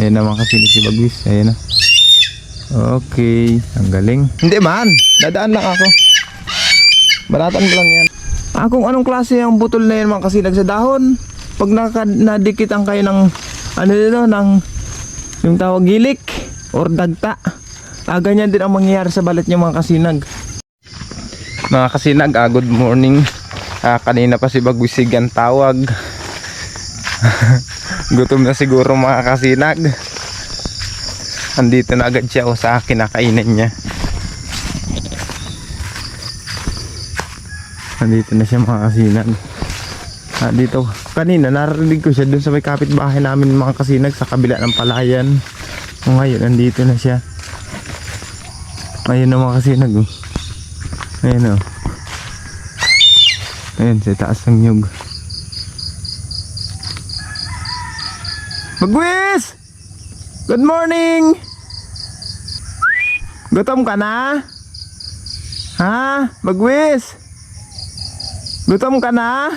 Ayan naman kasi si Bagwis. Ayan na. Okay, ang galing. Hindi man, dadaan lang ako. Balatan ko lang yan. Kung anong klase ang butol na yan mga kasinag sa dahon. Pag nadikitan kayo ng ano dito, ng yung tawag gilik or dagta. Ganyan din ang mangyayari sa balat niyo mga kasinag. Mga kasinag, good morning. Kanina pa si Bagwisig ang tawag. Gutom na siguro mga kasinag. Andito na agad siya sa kinakainan niya. Andito na siya mga kasinag. Dito kanina narinig ko siya dun sa may kapitbahay namin mga kasinag sa kabila ng palayan. Ngayon andito na siya. Ayun na mga kasinag. Ayun o. Ayun sa taas ng nyug. Bagwis! Good morning! Gutom ka na? Ha? Bagwis? Gutom ka na?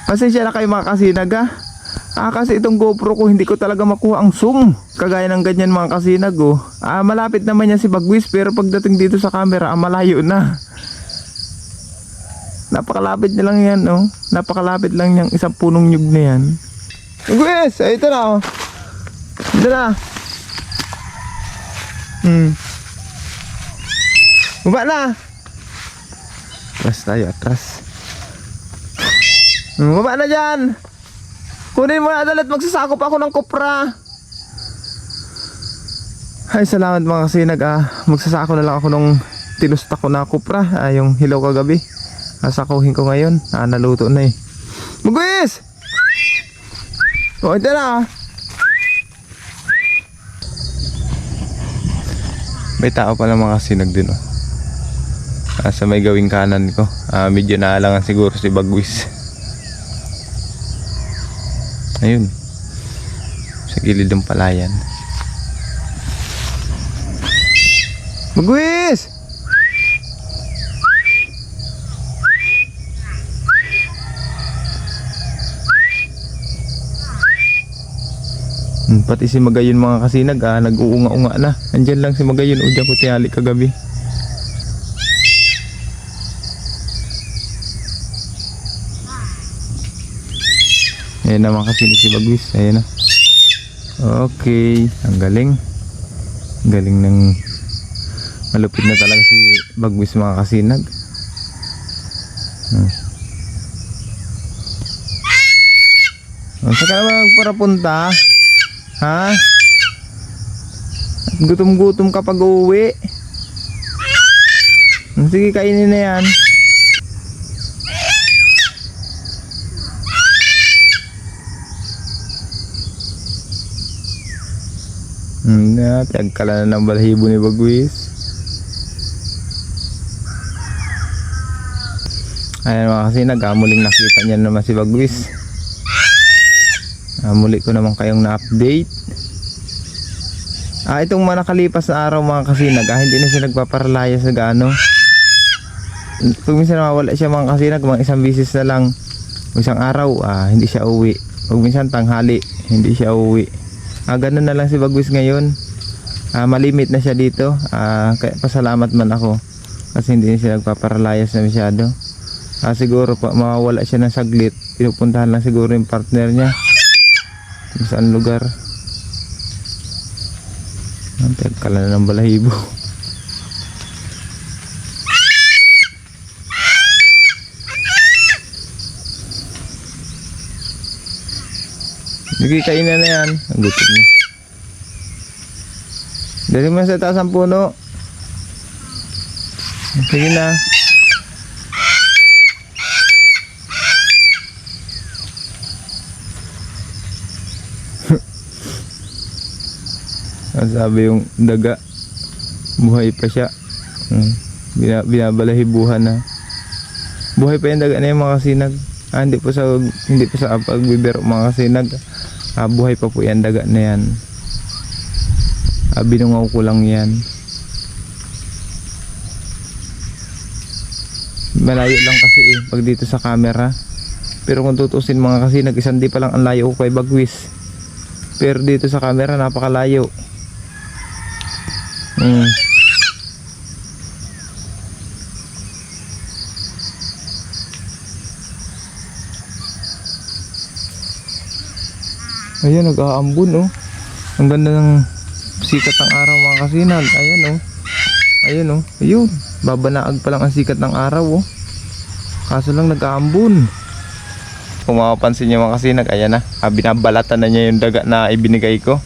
Pasensya na kayo mga kasinag ha. Kasi itong GoPro ko hindi ko talaga makuha ang zoom. Kagaya ng ganyan mga kasinag malapit naman yan si Bagwis, pero pagdating dito sa camera malayo na. Napakalapit niya lang yan Napakalapit lang yung isang punong nyug na yan. Bagwis! Ay, ito na Ito na. Baba na. Atras tayo, atras. Baba na dyan. Kunin mo na dalit, magsasakop ako ng kopra. Ay, salamat mga kasinag magsasako na lang ako nung tinusta ko na kopra yung hilaw kagabi. Sakuhin ko ngayon. Naluto na eh. Bagwis! Ito na May tao pala mga kasinag din sa may gawing kanan ko. Medyo naalangan siguro si Bagwis. Ayun, sa gilid ng palayan. Bagwis! Pati si Magayon mga kasinag nag-uunga-unga na. Andyan lang si Magayon dyan ko tiyali kagabi. Ayan naman kasi si Bagwis. Ayan na. Okay, ang galing. Galing ng malupit na talaga si Bagwis mga kasinag. Saan ka naman magparapunta? Ha? Gutom-gutom kapag uuwi. Sige, kainin na yan. Tagkala na ng balahibo ni Bagwis. Ayan mga kasinag, muling nakita niya naman si Bagwis. Muli ko naman kayong na-update. Itong mga nakalipas na araw mga kasinag, hindi na siya nagpaparalaya sa gaano. Pag minsan nawawala siya mga kasinag, mga isang bisis na lang, isang araw hindi siya uwi. Pag minsan tanghali, hindi siya uwi. Ganun na lang si Bagwis ngayon. Malimit na siya dito. Kaya pasalamat man ako kasi hindi na siya nagpaparalayas na masyado. Siguro pa mawawala siya ng saglit, pinupuntahan lang siguro yung partner niya kung saan lugar. Tagkala na ng balahibo. Sige, kainan na yan. Ang gutom niya. Dali mo sa taas ang puno. Sige na. Sabi yung daga, buhay pa siya. Binabalahibuhan na. Buhay pa yung daga na yung mga kasinag. Hindi po sa pagbibiro mga kasinag. Buhay pa po yan daga na yan. Binungaw ko lang yan. Malayo lang kasi pag dito sa camera. Pero kung tutusin mga kasinag, isang di pa lang ang layo ko kay Bagwis. Pero dito sa camera napakalayo. Hmm. Ayun, nag-aambon oh. Ang ganda ng sikat ng araw mga kasinag. Ayan oh. Ayun oh. Ayun. Babanaag pa lang ang sikat ng araw oh. Kaso lang nag-aambon. Kung mapapansin nyo mga kasinag, ayan na. Binabalatan na niya yung daga na ibinigay ko.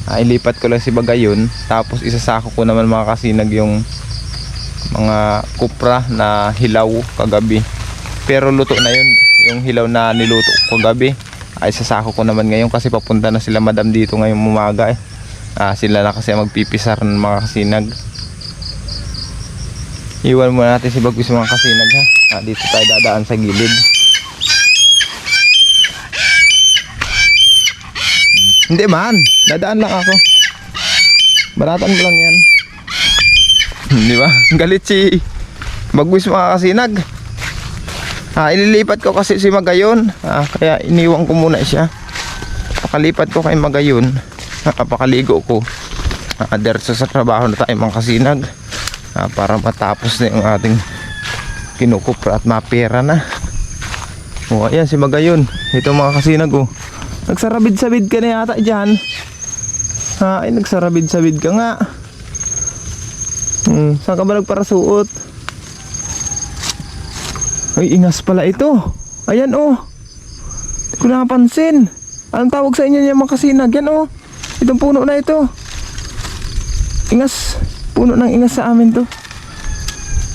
Ilipat ko lang si Bagayon. Tapos isasako ko naman mga kasinag yung mga kupra na hilaw kagabi. Pero luto na yun. Yung hilaw na niluto ko kagabi ay sasako ko naman ngayon kasi papunta na sila madam dito ngayong umaga eh. Sila na kasi magpipisar ng mga kasinag. Iwan muna natin si Bagwis mga kasinag ha. Dito tayo dadaan sa gilid. Hindi man, dadaan lang ako. Baratan mo lang yan. Di ba? Galit si Bagwis mga kasinag. Ililipat ko kasi si Magayon. Kaya iniwan ko muna siya. Pakalipat ko kay Magayon. Pakaligo ko. Diretso sa trabaho na tayo mga kasinag. Para matapos na yung ating kinukupra at mapera na. Ayan si Magayon. Ito mga kasinag oh. Nagsarabid-sabid ka na yata dyan. Ay nagsarabid-sabid ka nga. Saan ka ba nagparasuot? Ay, ingas pala ito. Ayan oh. Hindi ko nakapansin. Anong tawag sa inyo niya mga kasinag? Yan oh. Itong puno na ito. Ingas. Puno ng ingas sa amin to.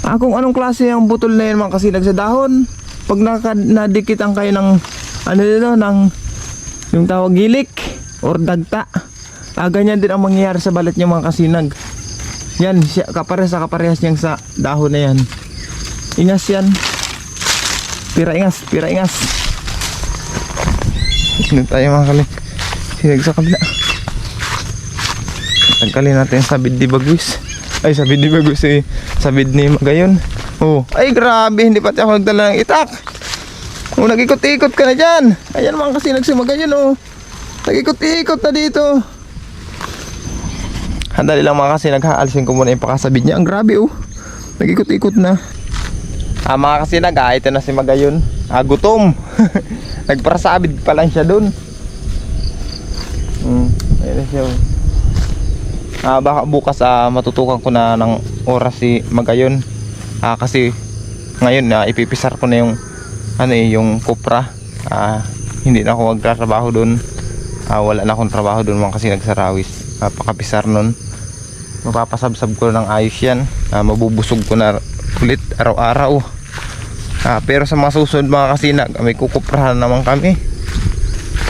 Kung anong klase yung butol na yan mga kasinag sa dahon. Pag nadikitan kayo ng ano dito, ng yung tawag gilik or dagta. Ganyan din ang mangyayari sa balat niya mga kasinag. Yan, kaparehas niyang sa dahon na yan. Ingas yan. Pira ingas. Sino tayo mga kasinag sa kabila. Tangkalin natin sabid ni Bagwis. Ay, sabid ni Bagwis eh. Sabid ni Magayon. Oh, ay grabe, hindi pati ako nagdala ng itak. Nag-ikot-ikot ka na dyan. Ayan mga kasinag si Magayon oh. Nag-ikot-ikot na dito. Handali lang mga kasinag ha. Alisin ko muna yung pakasabid niya. Ang grabe oh. Nag-ikot-ikot na. Mga kasinag ito na si Magayon. Gutom. Nagparasabid pa lang siya dun. Ayan na siya oh. Baka bukas matutukan ko na ng oras si Magayon. Kasi ngayon ipipisar ko na yung yung kupra. Hindi na ako magtatrabaho doon. Wala na akong trabaho doon mga kasi nagsarawis. Pakapisar nun. Mapapasabsab ko ng ayos yan. Mabubusog ko na ulit araw-araw. Pero sa mga susunod mga kasinag, may kukuprahan naman kami.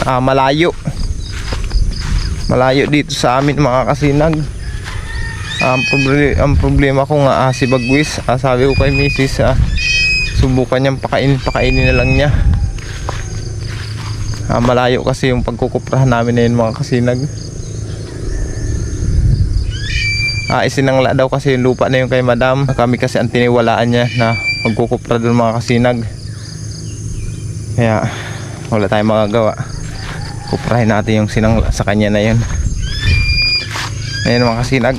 Malayo dito sa amin mga kasinag. Ang problema ko nga si Bagwis, sabi ko kay Mrs. Subukan niyang pakainin na lang niya. Malayo kasi yung pagkukuprahan namin na yun mga kasinag. Isinangla daw kasi yung lupa na yun kay madam. Kami kasi ang tiniwalaan niya na magkukupra doon mga kasinag. Kaya wala tayong magagawa. Kuprahin natin yung sinangla sa kanya na yun. Ayan mga kasinag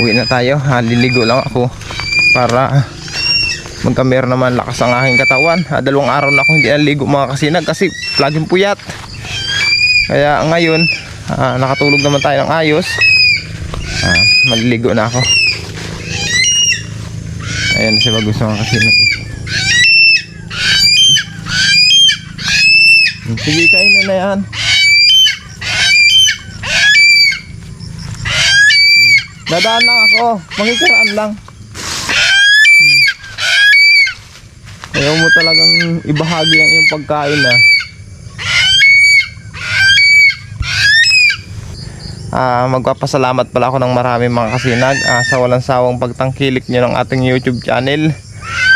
uwi na tayo. Liligo lang ako para magkamera naman lakas ang aking katawan. 2 araw na ako hindi naligo mga kasinag kasi laging puyat. Kaya ngayon nakatulog naman tayo ng ayos. Maliligo na ako. Ayan si Bagwis mga kasinag. Sige, kain na yan. Dadaan lang ako. Makikiraan lang. Ayaw mo talagang ibahagi ang iyong pagkain Magpapasalamat pala ako ng marami mga kasinag sa walang sawang pagtangkilik nyo ng ating YouTube channel.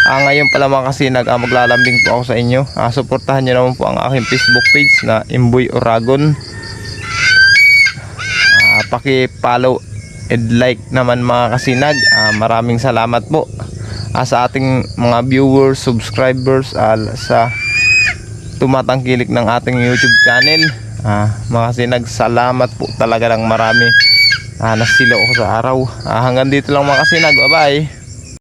Ngayon pala mga kasinag, maglalambing po ako sa inyo. Suportahan nyo naman po ang aking Facebook page na Imboy Oragon. Paki-follow and like naman mga kasinag. Maraming salamat po. sa ating mga viewers, subscribers, sa tumatangkilik ng ating YouTube channel. Mga kasinag, salamat po talaga ng marami. Nasilo ako sa araw. Hanggang dito lang mga kasinag. Bye bye.